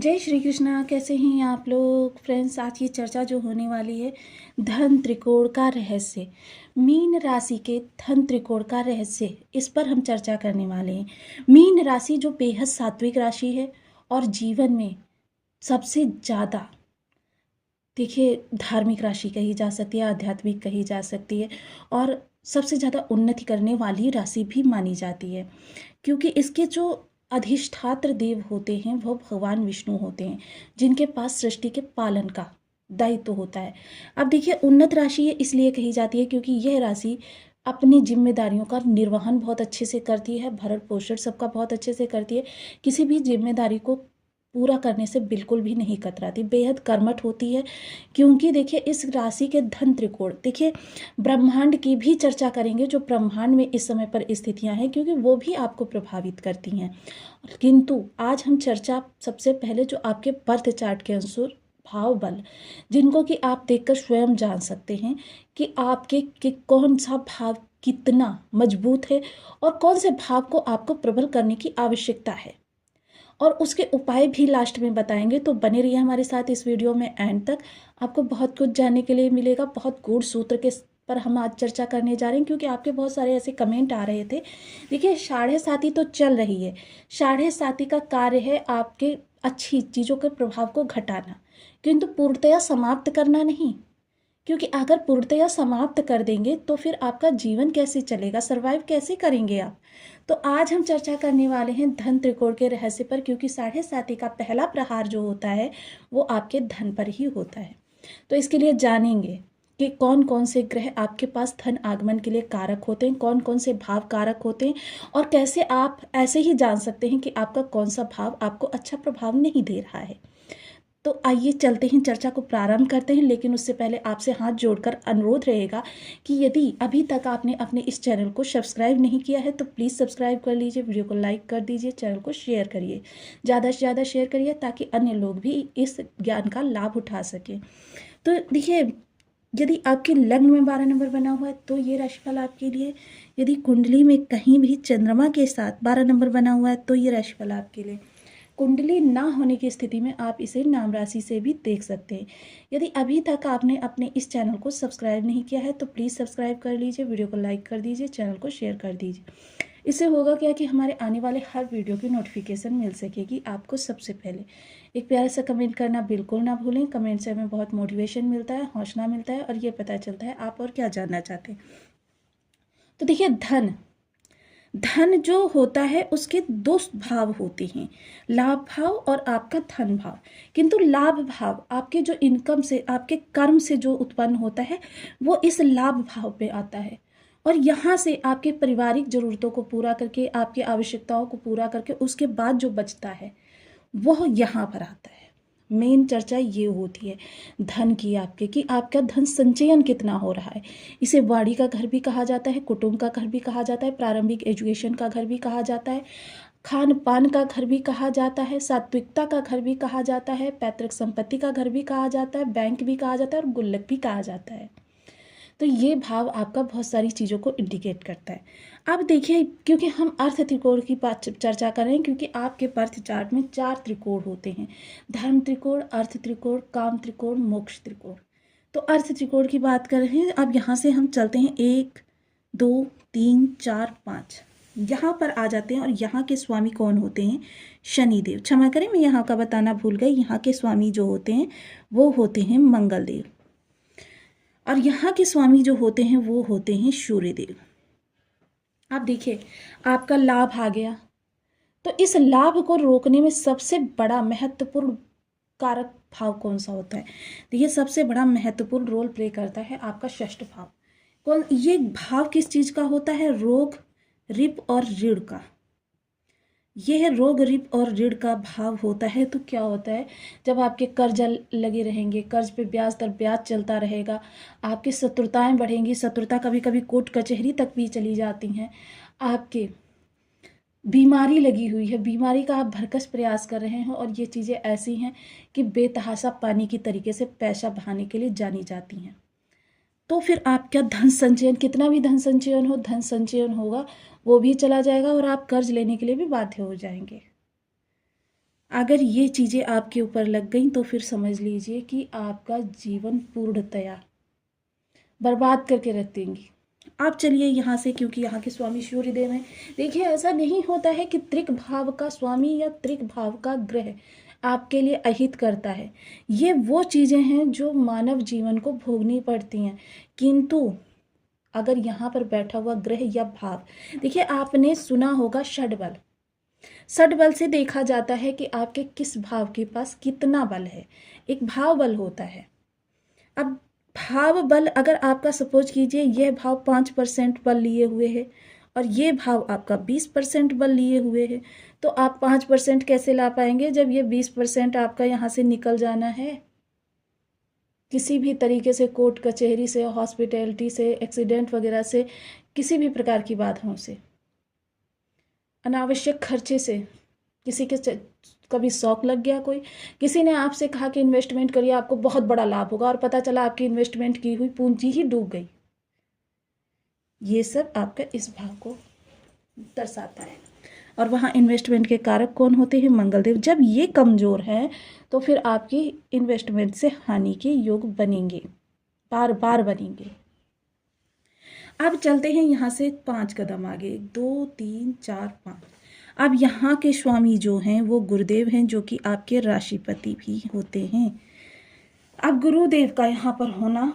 जय श्री कृष्णा। कैसे हैं आप लोग फ्रेंड्स। आज की चर्चा जो होने वाली है धन त्रिकोण का रहस्य, मीन राशि के धन त्रिकोण का रहस्य, इस पर हम चर्चा करने वाले हैं। मीन राशि जो बेहद सात्विक राशि है और जीवन में सबसे ज़्यादा देखिए धार्मिक राशि कही जा सकती है, आध्यात्मिक कही जा सकती है और सबसे ज़्यादा उन्नति करने वाली राशि भी मानी जाती है, क्योंकि इसके जो अधिष्ठात्र देव होते हैं वो भगवान विष्णु होते हैं, जिनके पास सृष्टि के पालन का दायित्व होता है। अब देखिए उन्नत राशि ये इसलिए कही जाती है क्योंकि यह राशि अपनी जिम्मेदारियों का निर्वहन बहुत अच्छे से करती है, भरण पोषण सबका बहुत अच्छे से करती है, किसी भी जिम्मेदारी को पूरा करने से बिल्कुल भी नहीं कतराती, बेहद कर्मठ होती है। क्योंकि देखिए इस राशि के धन त्रिकोण, देखिए ब्रह्मांड की भी चर्चा करेंगे, जो ब्रह्मांड में इस समय पर स्थितियां हैं क्योंकि वो भी आपको प्रभावित करती हैं। किंतु आज हम चर्चा सबसे पहले जो आपके बर्थ चार्ट के अनुसार भाव बल, जिनको कि आप देखकर स्वयं जान सकते हैं कि आपके कि कौन सा भाव कितना मजबूत है और कौन से भाव को आपको प्रबल करने की आवश्यकता है, और उसके उपाय भी लास्ट में बताएंगे। तो बने रहिए हमारे साथ इस वीडियो में एंड तक, आपको बहुत कुछ जानने के लिए मिलेगा। बहुत गूढ़ सूत्र के पर हम आज चर्चा करने जा रहे हैं क्योंकि आपके बहुत सारे ऐसे कमेंट आ रहे थे। देखिए साढ़े साती तो चल रही है, साढ़े साती का कार्य है आपके अच्छी चीज़ों के प्रभाव को घटाना, किंतु पूर्णतया समाप्त करना नहीं। क्योंकि अगर पूर्णतया समाप्त कर देंगे तो फिर आपका जीवन कैसे चलेगा, सरवाइव कैसे करेंगे आप। तो आज हम चर्चा करने वाले हैं धन त्रिकोण के रहस्य पर, क्योंकि साढ़े साती का पहला प्रहार जो होता है वो आपके धन पर ही होता है। तो इसके लिए जानेंगे कि कौन कौन से ग्रह आपके पास धन आगमन के लिए कारक होते हैं, कौन कौन से भाव कारक होते हैं, और कैसे आप ऐसे ही जान सकते हैं कि आपका कौन सा भाव आपको अच्छा प्रभाव नहीं दे रहा है। तो आइए चलते हैं, चर्चा को प्रारंभ करते हैं। लेकिन उससे पहले आपसे हाथ जोड़कर अनुरोध रहेगा कि यदि अभी तक आपने अपने इस चैनल को सब्सक्राइब नहीं किया है तो प्लीज़ सब्सक्राइब कर लीजिए, वीडियो को लाइक कर दीजिए, चैनल को शेयर करिए, ज़्यादा से ज़्यादा शेयर करिए ताकि अन्य लोग भी इस ज्ञान का लाभ उठा सकें। तो देखिए यदि आपके लग्न में 12 नंबर बना हुआ है तो ये राशिफल आपके लिए, यदि कुंडली में कहीं भी चंद्रमा के साथ 12 नंबर बना हुआ है तो ये राशिफल आपके लिए। कुंडली ना होने की स्थिति में आप इसे नाम राशि से भी देख सकते हैं। यदि अभी तक आपने अपने इस चैनल को सब्सक्राइब नहीं किया है तो प्लीज़ सब्सक्राइब कर लीजिए, वीडियो को लाइक कर दीजिए, चैनल को शेयर कर दीजिए। इससे होगा क्या कि हमारे आने वाले हर वीडियो की नोटिफिकेशन मिल सकेगी आपको सबसे पहले। एक प्यारा सा कमेंट करना बिल्कुल ना भूलें, कमेंट से हमें बहुत मोटिवेशन मिलता है, हौसला मिलता है और ये पता चलता है आप और क्या जानना चाहते हैं। तो देखिए धन धन जो होता है उसके दो भाव होते हैं, लाभ भाव और आपका धन भाव। किंतु लाभ भाव आपके जो इनकम से, आपके कर्म से जो उत्पन्न होता है वो इस लाभ भाव पे आता है, और यहाँ से आपके पारिवारिक ज़रूरतों को पूरा करके, आपकी आवश्यकताओं को पूरा करके उसके बाद जो बचता है वह यहाँ पर आता है। मेन चर्चा ये होती है धन की आपके, कि आपका धन संचयन कितना हो रहा है। इसे वाणी का घर भी कहा जाता है, कुटुंब का घर भी कहा जाता है, प्रारंभिक एजुकेशन का घर भी कहा जाता है, खान पान का घर भी कहा जाता है, सात्विकता का घर भी कहा जाता है, पैतृक संपत्ति का घर भी कहा जाता है, बैंक भी कहा जाता है और गुल्लक भी कहा जाता है। तो ये भाव आपका बहुत सारी चीज़ों को इंडिकेट करता है। अब देखिए क्योंकि हम अर्थ त्रिकोण की बात चर्चा कर रहे हैं, क्योंकि आपके बर्थ चार्ट में 4 त्रिकोण होते हैं, धर्म त्रिकोण, अर्थ त्रिकोण, काम त्रिकोण, मोक्ष त्रिकोण। तो अर्थ त्रिकोण की बात कर रहे हैं। अब यहाँ से हम चलते हैं 1 2 3 4 5, यहाँ पर आ जाते हैं। और यहाँ के स्वामी कौन होते हैं? शनिदेव। क्षमा करें मैं यहाँ का बताना भूल गई, यहाँ के स्वामी जो होते हैं वो होते हैं मंगल देव, और यहाँ के स्वामी जो होते हैं वो होते हैं सूर्यदेव। अब देखिए आपका लाभ आ गया, तो इस लाभ को रोकने में सबसे बड़ा महत्वपूर्ण कारक भाव कौन सा होता है? देखिए सबसे बड़ा महत्वपूर्ण रोल प्ले करता है आपका षष्ठ भाव। कौन ये भाव किस चीज का होता है? रोग, रिप और ऋण का। यह रोग, रिप और ऋण का भाव होता है। तो क्या होता है, जब आपके कर्ज लगे रहेंगे, कर्ज पे ब्याज दर ब्याज चलता रहेगा, आपकी शत्रुताएं बढ़ेंगी, शत्रुता कभी कभी कोर्ट कचहरी तक भी चली जाती हैं, आपके बीमारी लगी हुई है, बीमारी का आप भरकस प्रयास कर रहे हैं, और ये चीज़ें ऐसी हैं कि बेतहाशा पानी की तरीके से पैसा बहाने के लिए जानी जाती हैं। तो फिर आपका धन संचयन, कितना भी धन संचयन हो, धन संचयन होगा वो भी चला जाएगा और आप कर्ज लेने के लिए भी बाध्य हो जाएंगे। अगर ये चीज़ें आपके ऊपर लग गई तो फिर समझ लीजिए कि आपका जीवन पूर्णतया बर्बाद करके रख देंगी। आप चलिए यहाँ से, क्योंकि यहाँ के स्वामी सूर्यदेव हैं। देखिए, ऐसा नहीं होता है कि त्रिक भाव का स्वामी या त्रिक भाव का ग्रह आपके लिए अहित करता है। ये वो चीज़ें हैं जो मानव जीवन को भोगनी पड़ती हैं। किंतु अगर यहाँ पर बैठा हुआ ग्रह या भाव, देखिए आपने सुना होगा षड्बल। षड्बल से देखा जाता है कि आपके किस भाव के पास कितना बल है। एक भाव बल होता है। अब भाव बल अगर आपका सपोज कीजिए यह भाव 5% बल लिए हुए है और ये भाव आपका 20% बल लिए हुए है, तो आप 5% कैसे ला पाएंगे जब ये 20% आपका यहाँ से निकल जाना है। किसी भी तरीके से कोर्ट कचहरी से, हॉस्पिटैलिटी से, एक्सीडेंट वगैरह से, किसी भी प्रकार की बाधाओं से, अनावश्यक खर्चे से, किसी के कभी शौक लग गया, कोई किसी ने आपसे कहा कि इन्वेस्टमेंट करिए आपको बहुत बड़ा लाभ होगा और पता चला आपकी इन्वेस्टमेंट की हुई पूंजी ही डूब गई। ये सब आपका इस भाव को दर्शाता है। और वहाँ इन्वेस्टमेंट के कारक कौन होते हैं? मंगलदेव। जब ये कमज़ोर हैं तो फिर आपकी इन्वेस्टमेंट से हानि के योग बनेंगे, बार बार बनेंगे। अब चलते हैं यहाँ से 5 कदम आगे, 2 3 4 5। अब यहाँ के स्वामी जो हैं वो गुरुदेव हैं, जो कि आपके राशिपति भी होते हैं। अब गुरुदेव का यहाँ पर होना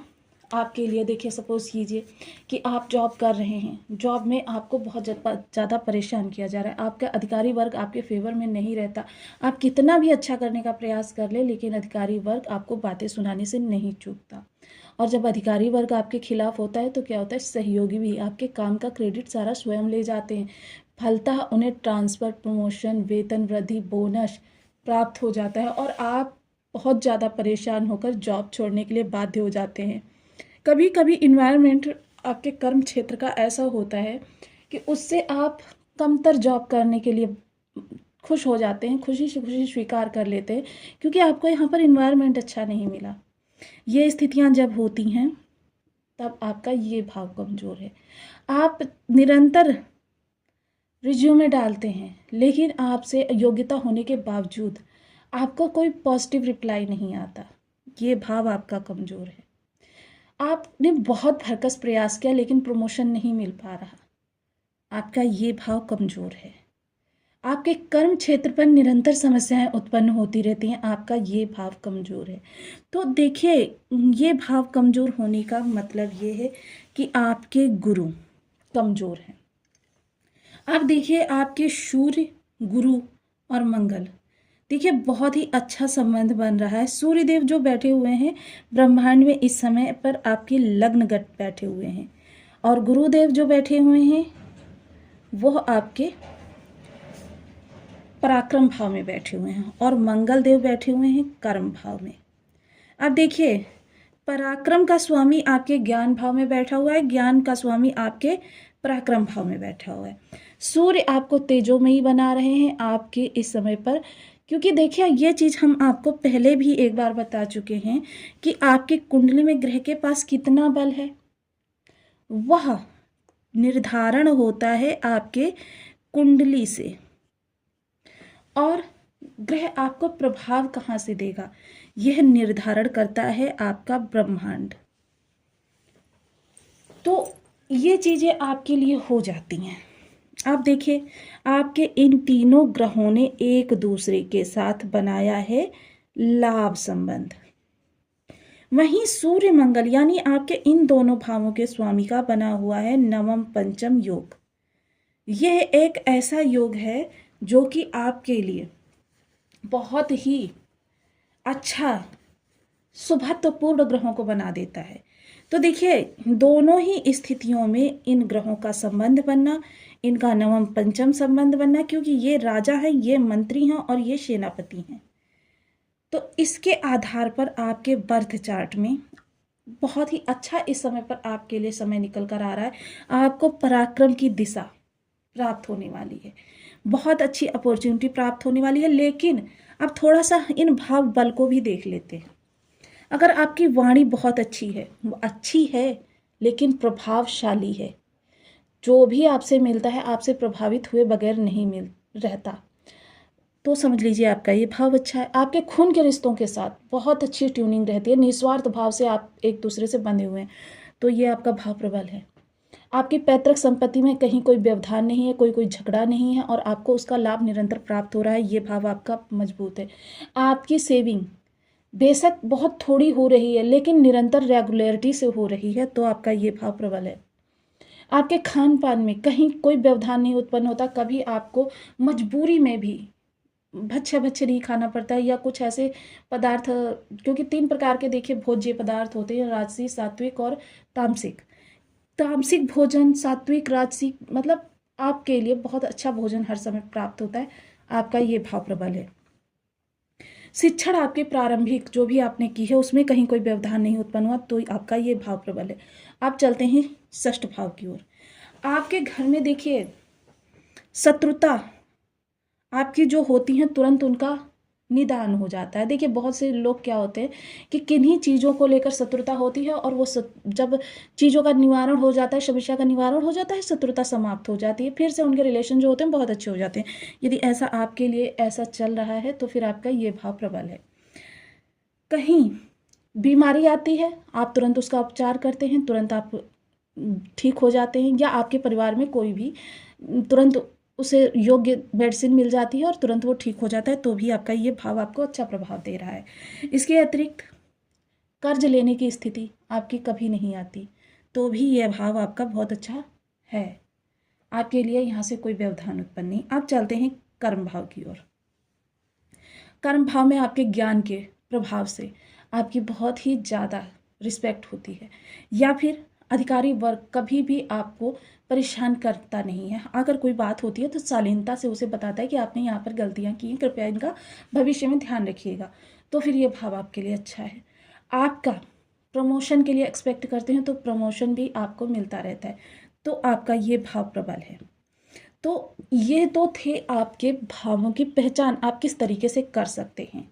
आपके लिए, देखिए सपोज कीजिए कि आप जॉब कर रहे हैं, जॉब में आपको बहुत ज़्यादा परेशान किया जा रहा है, आपका अधिकारी वर्ग आपके फेवर में नहीं रहता, आप कितना भी अच्छा करने का प्रयास कर ले लेकिन अधिकारी वर्ग आपको बातें सुनाने से नहीं चूकता। और जब अधिकारी वर्ग आपके खिलाफ होता है तो क्या होता है? सहयोगी भी आपके काम का क्रेडिट सारा स्वयं ले जाते हैं। फलतः उन्हें ट्रांसफ़र, प्रमोशन, वेतन वृद्धि, बोनस प्राप्त हो जाता है और आप बहुत ज़्यादा परेशान होकर जॉब छोड़ने के लिए बाध्य हो जाते हैं। कभी कभी इन्वायरमेंट आपके कर्म क्षेत्र का ऐसा होता है कि उससे आप कमतर जॉब करने के लिए खुश हो जाते हैं, खुशी से खुशी स्वीकार कर लेते हैं, क्योंकि आपको यहाँ पर इन्वायरमेंट अच्छा नहीं मिला। ये स्थितियाँ जब होती हैं तब आपका ये भाव कमज़ोर है। आप निरंतर रिज्यूमे डालते हैं लेकिन आपसे योग्यता होने के बावजूद आपको कोई पॉजिटिव रिप्लाई नहीं आता। ये भाव आपका कमज़ोर है। आपने बहुत भरकस प्रयास किया लेकिन प्रमोशन नहीं मिल पा रहा, आपका ये भाव कमज़ोर है। आपके कर्म क्षेत्र पर निरंतर समस्याएं उत्पन्न होती रहती हैं, आपका ये भाव कमज़ोर है। तो देखिए, ये भाव कमज़ोर होने का मतलब ये है कि आपके गुरु कमज़ोर हैं। अब देखिए आपके सूर्य, गुरु और मंगल, देखिए बहुत ही अच्छा संबंध बन रहा है। सूर्यदेव जो बैठे हुए हैं ब्रह्मांड में इस समय पर आपकी लग्न गट बैठे हुए हैं और गुरुदेव जो बैठे हुए हैं वो आपके पराक्रम भाव में बैठे हुए हैं और मंगल देव बैठे हुए हैं कर्म भाव में। अब देखिए, पराक्रम का स्वामी आपके ज्ञान भाव में बैठा हुआ है, ज्ञान का स्वामी आपके पराक्रम भाव में बैठा हुआ है। सूर्य आपको तेजोमयी बना रहे हैं आपके इस समय पर, क्योंकि देखिए ये चीज़ हम आपको पहले भी एक बार बता चुके हैं कि आपके कुंडली में ग्रह के पास कितना बल है वह निर्धारण होता है आपके कुंडली से, और ग्रह आपको प्रभाव कहाँ से देगा यह निर्धारण करता है आपका ब्रह्मांड। तो ये चीज़ें आपके लिए हो जाती हैं। आप देखिए, आपके इन तीनों ग्रहों ने एक दूसरे के साथ बनाया है लाभ संबंध। वहीं सूर्य मंगल यानी आपके इन दोनों भावों के स्वामी का बना हुआ है नवम पंचम योग। यह एक ऐसा योग है जो कि आपके लिए बहुत ही अच्छा शुभत्वपूर्ण ग्रहों को बना देता है। तो देखिए, दोनों ही स्थितियों में इन ग्रहों का संबंध बनना, इनका नवम पंचम संबंध बनना, क्योंकि ये राजा हैं, ये मंत्री हैं और ये सेनापति हैं, तो इसके आधार पर आपके बर्थ चार्ट में बहुत ही अच्छा इस समय पर आपके लिए समय निकल कर आ रहा है। आपको पराक्रम की दिशा प्राप्त होने वाली है, बहुत अच्छी अपॉर्चुनिटी प्राप्त होने वाली है। लेकिन अब थोड़ा सा इन भाव बल को भी देख लेते हैं। अगर आपकी वाणी बहुत अच्छी है, वो अच्छी है लेकिन प्रभावशाली है, जो भी आपसे मिलता है आपसे प्रभावित हुए बगैर नहीं मिल रहता, तो समझ लीजिए आपका ये भाव अच्छा है। आपके खून के रिश्तों के साथ बहुत अच्छी ट्यूनिंग रहती है, निस्वार्थ भाव से आप एक दूसरे से बंधे हुए हैं, तो ये आपका भाव प्रबल है। आपकी पैतृक संपत्ति में कहीं कोई व्यवधान नहीं है, कोई झगड़ा नहीं है और आपको उसका लाभ निरंतर प्राप्त हो रहा है, ये भाव आपका मजबूत है। आपकी सेविंग बेशक बहुत थोड़ी हो रही है लेकिन निरंतर रेगुलरिटी से हो रही है, तो आपका ये भाव प्रबल है। आपके खान पान में कहीं कोई व्यवधान नहीं उत्पन्न होता, कभी आपको मजबूरी में भी भच्छे भच्छे नहीं खाना पड़ता है या कुछ ऐसे पदार्थ, क्योंकि 3 प्रकार के देखिए भोज्य पदार्थ होते हैं, राजसी, सात्विक और तामसिक। तामसिक भोजन, सात्विक, राजसिक, मतलब आपके लिए बहुत अच्छा भोजन हर समय प्राप्त होता है, आपका ये भाव प्रबल है। शिक्षण आपके प्रारंभिक जो भी आपने की है उसमें कहीं कोई व्यवधान नहीं उत्पन्न हुआ, तो आपका ये भाव प्रबल है। आप चलते हैं 6ठ भाव की ओर। आपके घर में देखिए शत्रुता आपकी जो होती हैं तुरंत उनका निदान हो जाता है। देखिए बहुत से लोग क्या होते हैं कि किन्हीं चीज़ों को लेकर शत्रुता होती है और वो जब चीज़ों का निवारण हो जाता है, समस्या का निवारण हो जाता है, शत्रुता समाप्त हो जाती है, फिर से उनके रिलेशन जो होते हैं बहुत अच्छे हो जाते हैं। यदि ऐसा आपके लिए ऐसा चल रहा है तो फिर आपका ये भाव प्रबल है। कहीं बीमारी आती है, आप तुरंत उसका उपचार करते हैं, तुरंत आप ठीक हो जाते हैं, या आपके परिवार में कोई भी तुरंत उसे योग्य मेडिसिन मिल जाती है और तुरंत वो ठीक हो जाता है, तो भी आपका ये भाव आपको अच्छा प्रभाव दे रहा है। इसके अतिरिक्त कर्ज लेने की स्थिति आपकी कभी नहीं आती, तो भी यह भाव आपका बहुत अच्छा है। आपके लिए यहाँ से कोई व्यवधान उत्पन्न नहीं। आप चलते हैं कर्म भाव की ओर। कर्म भाव में आपके ज्ञान के प्रभाव से आपकी बहुत ही ज़्यादा रिस्पेक्ट होती है, या फिर अधिकारी वर्ग कभी भी आपको परेशान करता नहीं है। अगर कोई बात होती है तो शालीनता से उसे बताता है कि आपने यहाँ पर गलतियाँ की हैं, कृपया इनका भविष्य में ध्यान रखिएगा, तो फिर ये भाव आपके लिए अच्छा है। आपका प्रमोशन के लिए एक्सपेक्ट करते हैं तो प्रमोशन भी आपको मिलता रहता है, तो आपका ये भाव प्रबल है। तो ये तो थे आपके भावों की पहचान आप किस तरीके से कर सकते हैं।